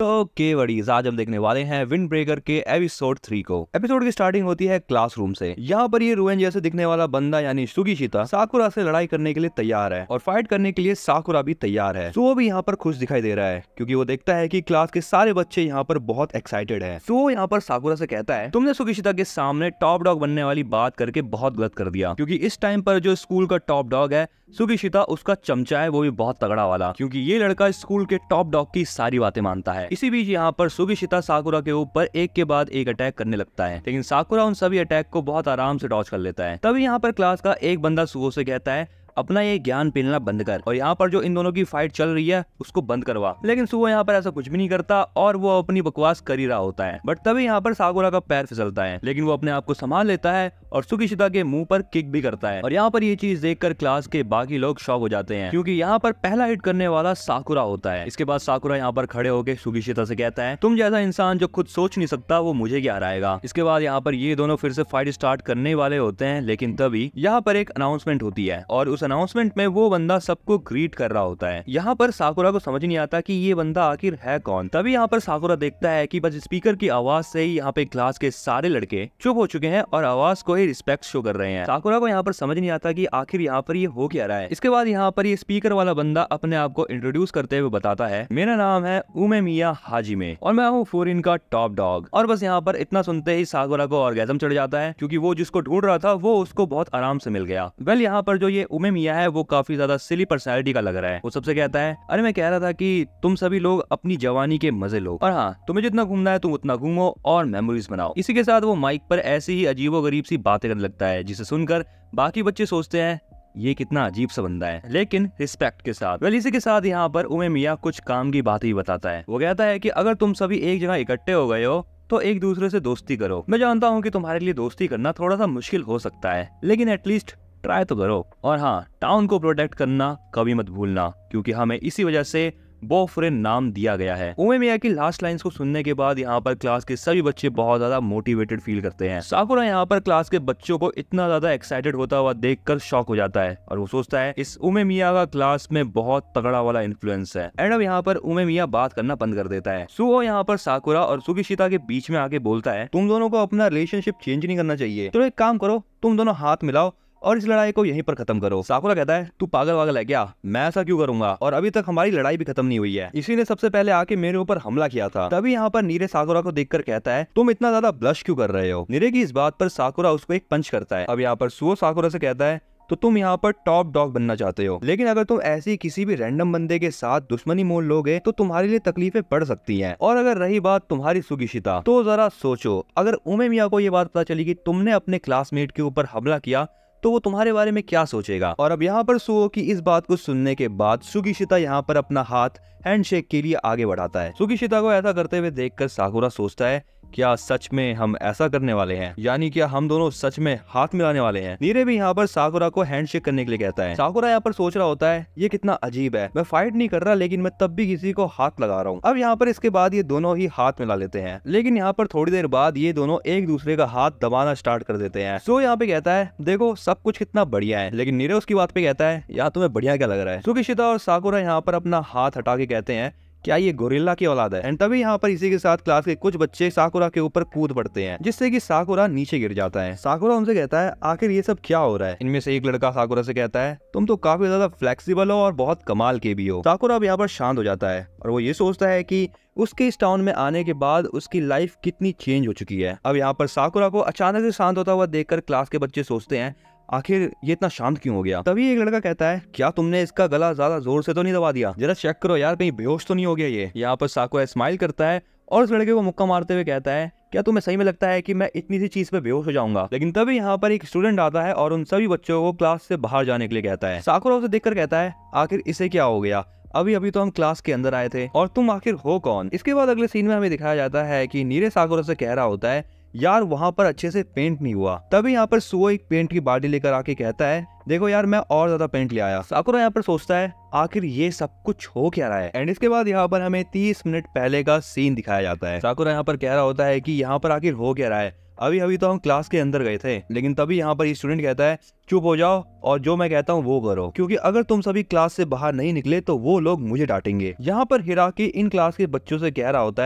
तो बड़ीज आज हम देखने वाले हैं विंड ब्रेकर के एपिसोड 3 को। एपिसोड की स्टार्टिंग होती है क्लासरूम से। यहाँ पर ये रुएन जैसे दिखने वाला बंदा यानी सुगीशिता साकुरा से लड़ाई करने के लिए तैयार है और फाइट करने के लिए साकुरा भी तैयार है। सुओ भी यहाँ पर खुश दिखाई दे रहा है क्योंकि वो देखता है कि क्लास के सारे बच्चे यहाँ पर बहुत एक्साइटेड है। सुओ यहाँ पर साकुरा से कहता है, तुमने सुगीशिता के सामने टॉप डॉग बनने वाली बात करके बहुत गलत कर दिया, क्योंकि इस टाइम पर जो स्कूल का टॉप डॉग है सुगीशिता उसका चमचा है, वो भी बहुत तगड़ा वाला, क्योंकि ये लड़का स्कूल के टॉप डॉग की सारी बातें मानता है। इसी बीच यहाँ पर सुगीशिता साकुरा के ऊपर एक के बाद एक अटैक करने लगता है, लेकिन साकुरा उन सभी अटैक को बहुत आराम से डॉज कर लेता है। तभी यहाँ पर क्लास का एक बंदा सुओ से कहता है, अपना ये ज्ञान पेलना बंद कर और यहाँ पर जो इन दोनों की फाइट चल रही है उसको बंद करवा। लेकिन सुओ यहाँ पर ऐसा कुछ भी नहीं करता और वो अपनी बकवास कर ही रहा होता है। बट तभी यहाँ पर साकुरा का पैर फिसलता है, लेकिन वो अपने आप को संभाल लेता है और सुगीशिता के मुंह पर किक भी करता है। और यहाँ पर ये चीज देखकर क्लास के बाकी लोग शॉक हो जाते हैं, क्योंकि यहाँ पर पहला हिट करने वाला साकुरा होता है। इसके बाद साकुरा यहाँ पर खड़े होकर सुगीशिता से कहता है, तुम जैसा इंसान जो खुद सोच नहीं सकता वो मुझे क्या हराएगा। इसके बाद यहाँ पर ये दोनों फिर से फाइट स्टार्ट करने वाले होते हैं, लेकिन तभी यहाँ पर एक अनाउंसमेंट होती है और उस अनाउंसमेंट में वो बंदा सबको ग्रीट कर रहा होता है। यहाँ पर साकुरा को समझ नहीं आता कि ये बंदा आखिर है कौन। तभी यहाँ पर साकुरा देखता है कि बस स्पीकर की आवाज से ही यहाँ पे क्लास के सारे लड़के चुप हो चुके हैं और आवाज को ही रिस्पेक्ट शो कर रहे हैं। साकुरा को यहाँ पर समझ नहीं आता कि आखिर यहाँ पर ये हो क्या रहा है। इसके बाद यहाँ पर ये स्पीकर वाला बंदा अपने आप को इंट्रोड्यूस करते हुए बताता है, मेरा नाम है उमेमिया हाजिमे और मैं हूँ फूरिन का टॉप डॉग। और बस यहाँ पर इतना सुनते ही साकुरा को ऑर्गेज़म चढ़ जाता है, क्योंकि वो जिसको ढूंढ रहा था वो उसको बहुत आराम से मिल गया। वेल यहाँ पर जो ये उमेमिया है वो काफी ज्यादा सिली पर्सनैलिटी का लग रहा है। वो सबसे कहता है, अरे मैं कह रहा था कि तुम सभी लोग अपनी जवानी के मजे लो और हाँ, तुम्हें जितना घूमना है तुम उतना घूमो और मेमोरीज बनाओ। इसी के साथ वो माइक पर ऐसी ही अजीबोगरीब सी बातें करने लगता है, जिसे सुनकर बाकी बच्चे सोचते हैं ये कितना अजीब सा बंदा है, लेकिन रिस्पेक्ट के साथ। वेल इसी के साथ यहाँ पर उमेमिया कुछ काम की बातें ही बताता है। वो कहता है कि अगर तुम सभी एक जगह इकट्ठे हो गए हो तो एक दूसरे से दोस्ती करो। मैं जानता हूँ कि तुम्हारे लिए दोस्ती करना थोड़ा सा मुश्किल हो सकता है, लेकिन एटलीस्ट ट्राई तो करो। और हाँ, टाउन को प्रोटेक्ट करना कभी मत भूलना, क्योंकि हमें इसी वजह से बोफ्रेन नाम दिया गया है। उमेमिया की लास्ट लाइंस को सुनने के बाद यहाँ पर क्लास के सभी बच्चे बहुत ज्यादा मोटिवेटेड फील करते हैं। साकुरा यहाँ पर क्लास के बच्चों को इतना ज्यादा एक्साइटेड होता हुआ देखकर शॉक हो जाता है और वो सोचता है इस उमेमिया का क्लास में बहुत तगड़ा वाला इन्फ्लुएंस है। एंड अब यहाँ पर उमेमिया बात करना बंद कर देता है। सुओ यहाँ पर साकुरा और सुगीशिता के बीच में आके बोलता है, तुम दोनों को अपना रिलेशनशिप चेंज नहीं करना चाहिए, तो एक काम करो, तुम दोनों हाथ मिलाओ और इस लड़ाई को यहीं पर खत्म करो। साकुरा कहता है, तू पागल वागल है क्या, मैं ऐसा क्यों करूंगा, और अभी तक हमारी लड़ाई भी खत्म नहीं हुई है, इसी ने सबसे पहले आके मेरे ऊपर हमला किया था। तभी यहाँ पर नीरे साकुरा को देखकर कहता है, तुम इतना ज्यादा ब्लश क्यों कर रहे हो। नीरे की इस बात पर साकुरा उसको एक पंच करता है। अब यहाँ पर सुओ साकुरा से कहता है, तो तुम यहाँ पर टॉप डॉग बनना चाहते हो, लेकिन अगर तुम ऐसी किसी भी रैंडम बंदे के साथ दुश्मनी मोल लोगे तो तुम्हारे लिए तकलीफें बढ़ सकती हैं। और अगर रही बात तुम्हारी सुगीशिता, तो जरा सोचो, अगर उमेमिया को ये बात पता चली कि तुमने अपने क्लासमेट के ऊपर हमला किया तो वो तुम्हारे बारे में क्या सोचेगा। और अब यहाँ पर सुओ की इस बात को सुनने के बाद सुगीशिता यहाँ पर अपना हाथ हैंडशेक के लिए आगे बढ़ाता है। सुगीशिता को ऐसा करते हुए देखकर साकुरा सोचता है, क्या सच में हम ऐसा करने वाले हैं, यानी क्या हम दोनों सच में हाथ मिलाने वाले हैं। नीरे भी यहाँ पर साकुरा को हैंडशेक करने के लिए कहता है। साकुरा यहाँ पर सोच रहा होता है, ये कितना अजीब है, मैं फाइट नहीं कर रहा लेकिन मैं तब भी किसी को हाथ लगा रहा हूँ। अब यहाँ पर इसके बाद ये दोनों ही हाथ मिला लेते हैं, लेकिन यहाँ पर थोड़ी देर बाद ये दोनों एक दूसरे का हाथ दबाना स्टार्ट कर देते हैं। सो यहाँ पे कहता है, देखो सब कुछ कितना बढ़िया है, लेकिन नीरे उसकी बात पे कहता है, यार तुम्हें बढ़िया क्या लग रहा है। सुगीशिता और साकुरा यहाँ पर अपना हाथ हटा के कहते हैं, क्या ये गोरिल्ला की औलाद है। एंड तभी यहाँ पर इसी के साथ क्लास के कुछ बच्चे साकुरा के ऊपर कूद पड़ते हैं, जिससे कि साकुरा नीचे गिर जाता है। साकुरा उनसे कहता है, आखिर ये सब क्या हो रहा है। इनमें से एक लड़का साकुरा से कहता है, तुम तो काफी ज्यादा फ्लेक्सिबल हो और बहुत कमाल के भी हो। साकुरा अब यहाँ पर शांत हो जाता है और वो ये सोचता है कि उसके इस टाउन में आने के बाद उसकी लाइफ कितनी चेंज हो चुकी है। अब यहाँ पर साकुरा को अचानक से शांत होता हुआ देखकर क्लास के बच्चे सोचते हैं, आखिर ये इतना शांत क्यों हो गया। तभी एक लड़का कहता है, क्या तुमने इसका गला ज्यादा जोर से तो नहीं दबा दिया, जरा चेक करो यार, कहीं बेहोश तो नहीं हो गया ये। यहाँ पर साकुरा स्माइल करता है और उस लड़के को मुक्का मारते हुए कहता है, क्या तुम्हें सही में लगता है कि मैं इतनी सी चीज पे बेहोश हो जाऊंगा। लेकिन तभी यहाँ पर एक स्टूडेंट आता है और उन सभी बच्चों को क्लास से बाहर जाने के लिए कहता है। साकुरा उसे देखकर कहता है, आखिर इसे क्या हो गया, अभी अभी तो हम क्लास के अंदर आए थे और तुम आखिर हो कौन। इसके बाद अगले सीन में हमें दिखाया जाता है कि नीरे साकुरा से कह रहा होता है, यार वहाँ पर अच्छे से पेंट नहीं हुआ। तभी यहाँ पर सुओ एक पेंट की बाल्टी लेकर आके कहता है, देखो यार मैं और ज्यादा पेंट ले आया। साकुरा यहाँ पर सोचता है, आखिर ये सब कुछ हो क्या रहा है। एंड इसके बाद यहाँ पर हमें 30 मिनट पहले का सीन दिखाया जाता है। साकुरा यहाँ पर कह रहा होता है कि यहाँ पर आखिर हो क्या रहा है, अभी अभी तो हम क्लास के अंदर गए थे। लेकिन तभी यहाँ पर स्टूडेंट कहता है, चुप हो जाओ और जो मैं कहता हूँ वो करो, क्योंकि अगर तुम सभी क्लास से बाहर नहीं निकले तो वो लोग मुझे डांटेंगे। यहाँ पर हिराकी इन क्लास के बच्चों से कह रहा होता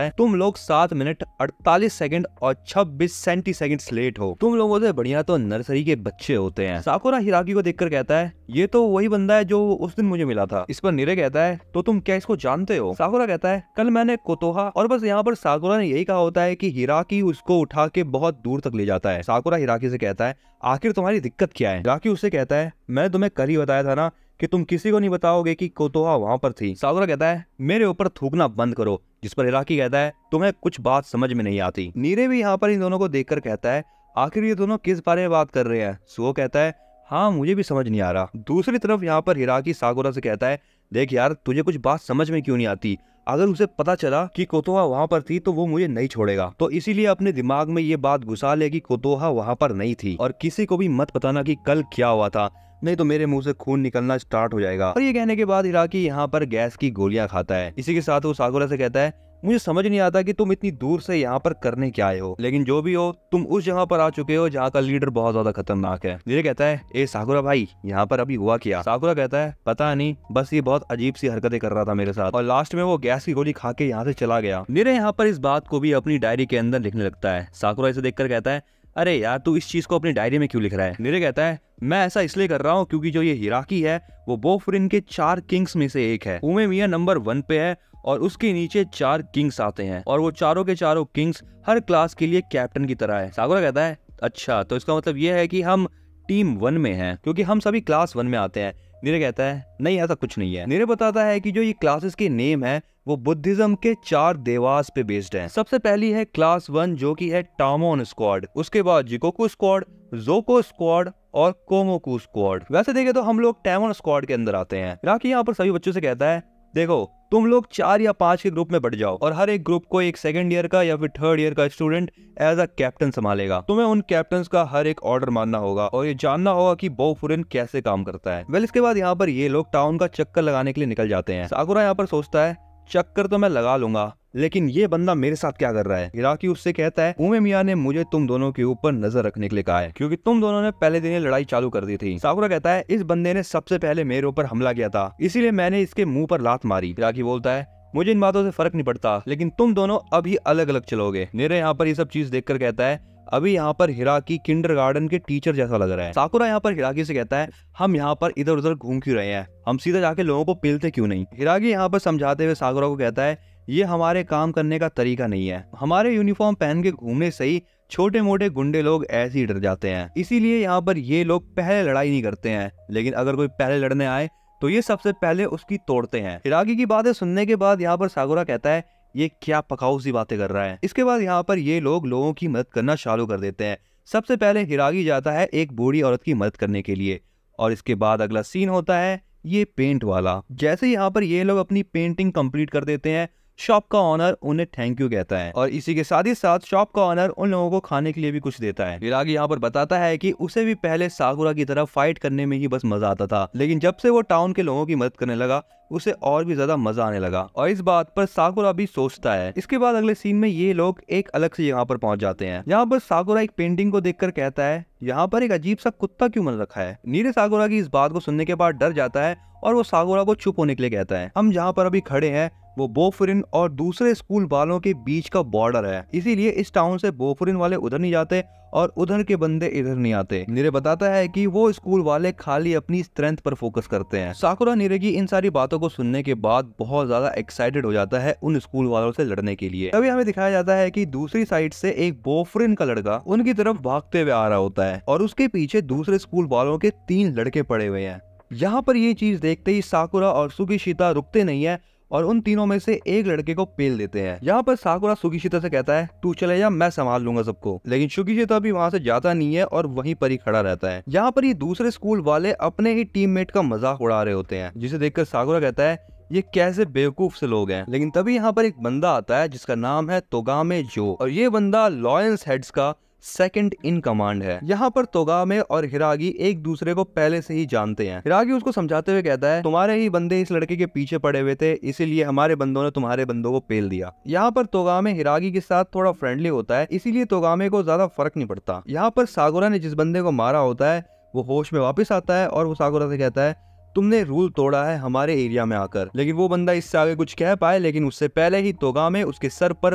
है, तुम लोग 7 मिनट 48 सेकंड और 26 सेंटीसेकंड लेट हो। तुम लोगों से बढ़िया तो नर्सरी के बच्चे होते हैं। साकुरा हिराकी को देखकर कहता है, ये तो वही बंदा है जो उस दिन मुझे मिला था। इस पर नीरे कहता है, तो तुम क्या इसको जानते हो? साकुरा कहता है, कल मैंने कोतोहा। और बस यहाँ पर साकुरा ने यही कहा होता है कि हिराकी उसको उठा के बहुत दूर तक ले जाता है। साकुरा हिराकी से कहता है, आखिर तुम्हारी दिक्कत क्या है? हिराकी उससे कहता है, मैंने तुम्हें कल ही बताया था ना कि तुम किसी को नहीं बताओगे कि कोतोहा वहां पर थी। साकुरा कहता है, मेरे ऊपर थूकना बंद करो। जिस पर हिराकी कहता है, तुम्हें कुछ बात समझ में नहीं आती। नीरे भी यहाँ पर इन दोनों को देखकर कहता है, आखिर ये दोनों किस बारे में बात कर रहे हैं? सुओ कहता है, हाँ मुझे भी समझ नहीं आ रहा। दूसरी तरफ यहाँ पर हिराकी साकुरा से कहता है, देख यार, तुझे कुछ बात समझ में क्यों नहीं आती? अगर उसे पता चला कि कोतोहा वहां पर थी तो वो मुझे नहीं छोड़ेगा, तो इसीलिए अपने दिमाग में ये बात घुसा ले कि कोतोहा वहां पर नहीं थी, और किसी को भी मत बताना कि कल क्या हुआ था, नहीं तो मेरे मुंह से खून निकलना स्टार्ट हो जाएगा। और ये कहने के बाद हिराकी यहाँ पर गैस की गोलियां खाता है। इसी के साथ वो साकुरा से कहता है, मुझे समझ नहीं आता कि तुम इतनी दूर से यहाँ पर करने क्या आए हो, लेकिन जो भी हो तुम उस जगह पर आ चुके हो जहाँ का लीडर बहुत ज्यादा खतरनाक है। नीरे कहता है, ए साकुरा भाई, यहाँ पर अभी हुआ क्या? साकुरा कहता है, पता नहीं, बस ये बहुत अजीब सी हरकतें कर रहा था मेरे साथ, और लास्ट में वो गैस की गोली खा के यहाँ से चला गया। नीरे यहाँ पर इस बात को भी अपनी डायरी के अंदर लिखने लगता है। साकुरा इसे देखकर कहता है, अरे यार, तू इस चीज को अपनी डायरी में क्यों लिख रहा है? नीरे कहता है, मैं ऐसा इसलिए कर रहा हूँ क्योंकि जो ये हिराकी है वो बोफुरिन के 4 किंग्स में से एक है। उमेमिया नंबर 1 पे है और उसके नीचे 4 किंग्स आते हैं, और वो चारों के चारों किंग्स हर क्लास के लिए कैप्टन की तरह है। साकुरा कहता है, अच्छा, तो इसका मतलब ये है कि हम टीम 1 में हैं क्योंकि हम सभी क्लास 1 में आते हैं। नीरे कहता है, नहीं ऐसा कुछ नहीं है। नीरे बताता है कि जो ये क्लासेस के नेम है वो बुद्धिज्म के 4 देवास पे बेस्ड है। सबसे पहली है क्लास 1 जो कि है टामोन स्क्वाड, उसके बाद जिकोकू स्क्वाड, जोको स्क्वाड और कोमोकू स्क्वाड। वैसे देखे तो हम लोग टामोन स्क्वाड के अंदर आते हैं। राकी यहाँ पर सभी बच्चों से कहता है, देखो तुम लोग 4 या 5 के ग्रुप में बढ़ जाओ और हर एक ग्रुप को एक 2nd ईयर का या फिर 3rd ईयर का स्टूडेंट एज अ कैप्टन संभालेगा। तुम्हें उन कैप्टन्स का हर एक ऑर्डर मानना होगा और ये जानना होगा कि बोफुरिन कैसे काम करता है। वेल, इसके बाद यहाँ पर ये लोग टाउन का चक्कर लगाने के लिए निकल जाते हैं। साकुरा यहाँ पर सोचता है, चक्कर तो मैं लगा लूंगा, लेकिन ये बंदा मेरे साथ क्या कर रहा है? हिराकी उससे कहता है, उमेमिया ने मुझे तुम दोनों के ऊपर नजर रखने के लिए कहा है क्योंकि तुम दोनों ने पहले दिन ही लड़ाई चालू कर दी थी। साकुरा कहता है, इस बंदे ने सबसे पहले मेरे ऊपर हमला किया था, इसीलिए मैंने इसके मुंह पर लात मारी। हिराकी बोलता है, मुझे इन बातों से फर्क नहीं पड़ता, लेकिन तुम दोनों अभी अलग अलग चलोगे। नीरे यहाँ पर ये सब चीज देखकर कहता है, अभी यहाँ पर हिराकी किंडरगार्टन के टीचर जैसा लग रहा है। साकुरा यहाँ पर हिराकी से कहता है, हम यहाँ पर इधर उधर घूम क्यों रहे हैं, हम सीधा जाके लोगों को पेलते क्यों नहीं? हिराकी यहाँ पर समझाते हुए साकुरा को कहता है, ये हमारे काम करने का तरीका नहीं है, हमारे यूनिफॉर्म पहन के घूमने से ही छोटे मोटे गुंडे लोग ऐसे ही डर जाते हैं, इसीलिए यहाँ पर ये लोग पहले लड़ाई नहीं करते हैं, लेकिन अगर कोई पहले लड़ने आए तो ये सबसे पहले उसकी तोड़ते हैं। हिराकी की बातें सुनने के बाद यहाँ पर साकुरा कहता है, ये क्या पकाऊ सी बातें कर रहा है। इसके बाद यहाँ पर ये लोग लोगों की मदद करना चालू कर देते हैं। सबसे पहले हिराकी जाता है एक बूढ़ी औरत की मदद करने के लिए, और इसके बाद अगला सीन होता है ये पेंट वाला। जैसे यहाँ पर ये लोग अपनी पेंटिंग कंप्लीट कर देते हैं, शॉप का ऑनर उन्हें थैंक यू कहता है, और इसी के साथ ही साथ शॉप का ऑनर उन लोगों को खाने के लिए भी कुछ देता है। हिराकी यहाँ पर बताता है कि उसे भी पहले साकुरा की तरह फाइट करने में ही बस मजा आता था, लेकिन जब से वो टाउन के लोगों की मदद करने लगा उसे और भी ज्यादा मजा आने लगा, और इस बात पर साकुरा भी सोचता है। इसके बाद अगले सीन में ये लोग एक अलग से यहाँ पर पहुंच जाते हैं। यहाँ पर साकुरा एक पेंटिंग को देखकर कहता है, यहाँ पर एक अजीब सा कुत्ता क्यों बन रखा है? नीरे साकुरा की इस बात को सुनने के बाद डर जाता है और वो साकुरा को चुप होने के लिए कहता है, हम जहाँ पर अभी खड़े हैं वो बोफुरिन और दूसरे स्कूल वालों के बीच का बॉर्डर है, इसीलिए इस टाउन से बोफुरिन वाले उधर नहीं जाते और उधर के बंदे इधर नहीं आते। नीरे बताता है कि वो स्कूल वाले खाली अपनी स्ट्रेंथ पर फोकस करते हैं। साकुरा नीरे की इन सारी बातों को सुनने के बाद बहुत ज्यादा एक्साइटेड हो जाता है उन स्कूल वालों से लड़ने के लिए। तभी हमें दिखाया जाता है कि दूसरी साइड से एक बोफुरिन का लड़का उनकी तरफ भागते हुए आ रहा होता है और उसके पीछे दूसरे स्कूल वालों के 3 लड़के पड़े हुए हैं। यहाँ पर ये चीज देखते ही साकुरा और सुगिशिता रुकते नहीं है और उन तीनों में से एक लड़के को पेल देते हैं। यहाँ पर साकुरा सुगिशिता से कहता है, तू चले जा, मैं संभाल लूंगा सबको, लेकिन सुगिशिता भी वहाँ से जाता नहीं है और वहीं पर ही खड़ा रहता है। यहाँ पर ये दूसरे स्कूल वाले अपने ही टीममेट का मजाक उड़ा रहे होते हैं, जिसे देखकर साकुरा कहता है, ये कैसे बेवकूफ से लोग हैं। लेकिन तभी यहाँ पर एक बंदा आता है जिसका नाम है तोगामे जो, और ये बंदा लॉयंस हेड्स का 2nd इन कमांड है। यहाँ पर तोगामे और हिरागी एक दूसरे को पहले से ही जानते हैं। हिरागी उसको समझाते हुए कहता है, तुम्हारे ही बंदे इस लड़के के पीछे पड़े हुए थे, इसीलिए हमारे बंदों ने तुम्हारे बंदों को पेल दिया। यहाँ पर तोगामे हिरागी के साथ थोड़ा फ्रेंडली होता है, इसीलिए तोगामे को ज्यादा फर्क नहीं पड़ता। यहाँ पर साकुरा ने जिस बंदे को मारा होता है वो होश में वापस आता है और वो साकुरा से कहता है तुमने रूल तोड़ा है हमारे एरिया में आकर। लेकिन वो बंदा इससे आगे कुछ कह पाए, लेकिन उससे पहले ही तोगामे उसके सर पर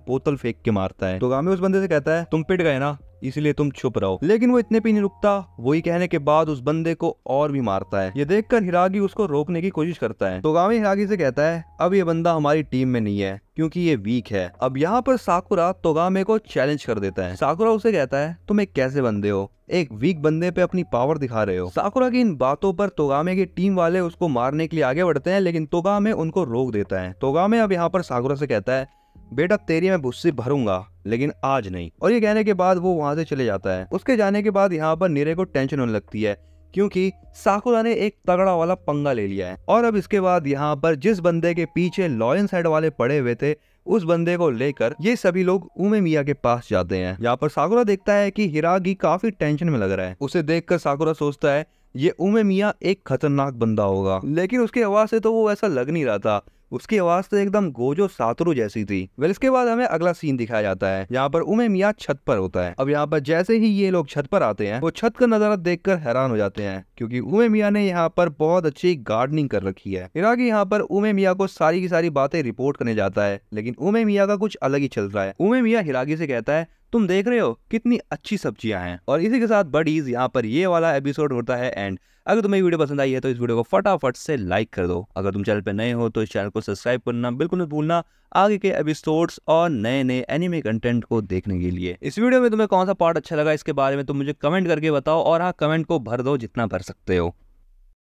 बोतल फेंक के मारता है। तोगामे उस बंदे से कहता है तुम पिट गए ना, इसलिए तुम चुप रहो। लेकिन वो इतने पे नहीं रुकता, वही कहने के बाद उस बंदे को और भी मारता है। ये देखकर हिरागी उसको रोकने की कोशिश करता है। तोगामे हिरागी से कहता है अब ये बंदा हमारी टीम में नहीं है क्योंकि ये वीक है। अब यहाँ पर साकुरा तोगामे को चैलेंज कर देता है। साकुरा उसे कहता है तुम एक कैसे बंदे हो, एक वीक बंदे पे अपनी पावर दिखा रहे हो। साकुरा की इन बातों पर तोगामे की टीम वाले उसको मारने के लिए आगे बढ़ते हैं, लेकिन तोगामे उनको रोक देता है। तोगामे अब यहाँ पर साकुरा से कहता है बेटा तेरी मैं भुस्सी भरूंगा लेकिन आज नहीं। और ये कहने के बाद वो वहां से चले जाता है। उसके जाने के बाद यहाँ पर नीरे को टेंशन होने लगती है क्योंकि साकुरा ने एक तगड़ा वाला पंगा ले लिया है। और अब इसके बाद यहाँ पर जिस बंदे के पीछे लॉयन साइड वाले पड़े हुए थे, उस बंदे को लेकर ये सभी लोग उमेमिया के पास जाते हैं। यहाँ पर साकुरा देखता है कि हिरागी काफी टेंशन में लग रहा है। उसे देखकर साकुरा सोचता है ये उमेमिया एक खतरनाक बंदा होगा, लेकिन उसकी आवाज से तो वो ऐसा लग नहीं रहा था। उसकी आवाज तो एकदम गोजो सातोरु जैसी थी। वेल इसके बाद हमें अगला सीन दिखाया जाता है। यहाँ पर उमेमिया छत पर होता है। अब यहाँ पर जैसे ही ये लोग छत पर आते हैं, वो छत का नजारा देखकर हैरान हो जाते हैं क्योंकि उमेमिया ने यहाँ पर बहुत अच्छी गार्डनिंग कर रखी है। हिरागी यहाँ पर उमेमिया को सारी की सारी बातें रिपोर्ट करने जाता है, लेकिन उमेमिया का कुछ अलग ही चल रहा है। उमेमिया हिरागी से कहता है तुम देख रहे हो कितनी अच्छी सब्जियां हैं। और इसी के साथ बडीज यहाँ पर ये वाला एपिसोड होता है एंड। अगर तुम्हें वीडियो पसंद आई है तो इस वीडियो को फटाफट से लाइक कर दो। अगर तुम चैनल पे नए हो तो इस चैनल को सब्सक्राइब करना बिल्कुल मत भूलना आगे के एपिसोड्स और नए नए एनिमे कंटेंट को देखने के लिए। इस वीडियो में तुम्हें कौन सा पार्ट अच्छा लगा इसके बारे में तुम मुझे कमेंट करके बताओ, और हाँ कमेंट को भर दो जितना भर सकते हो।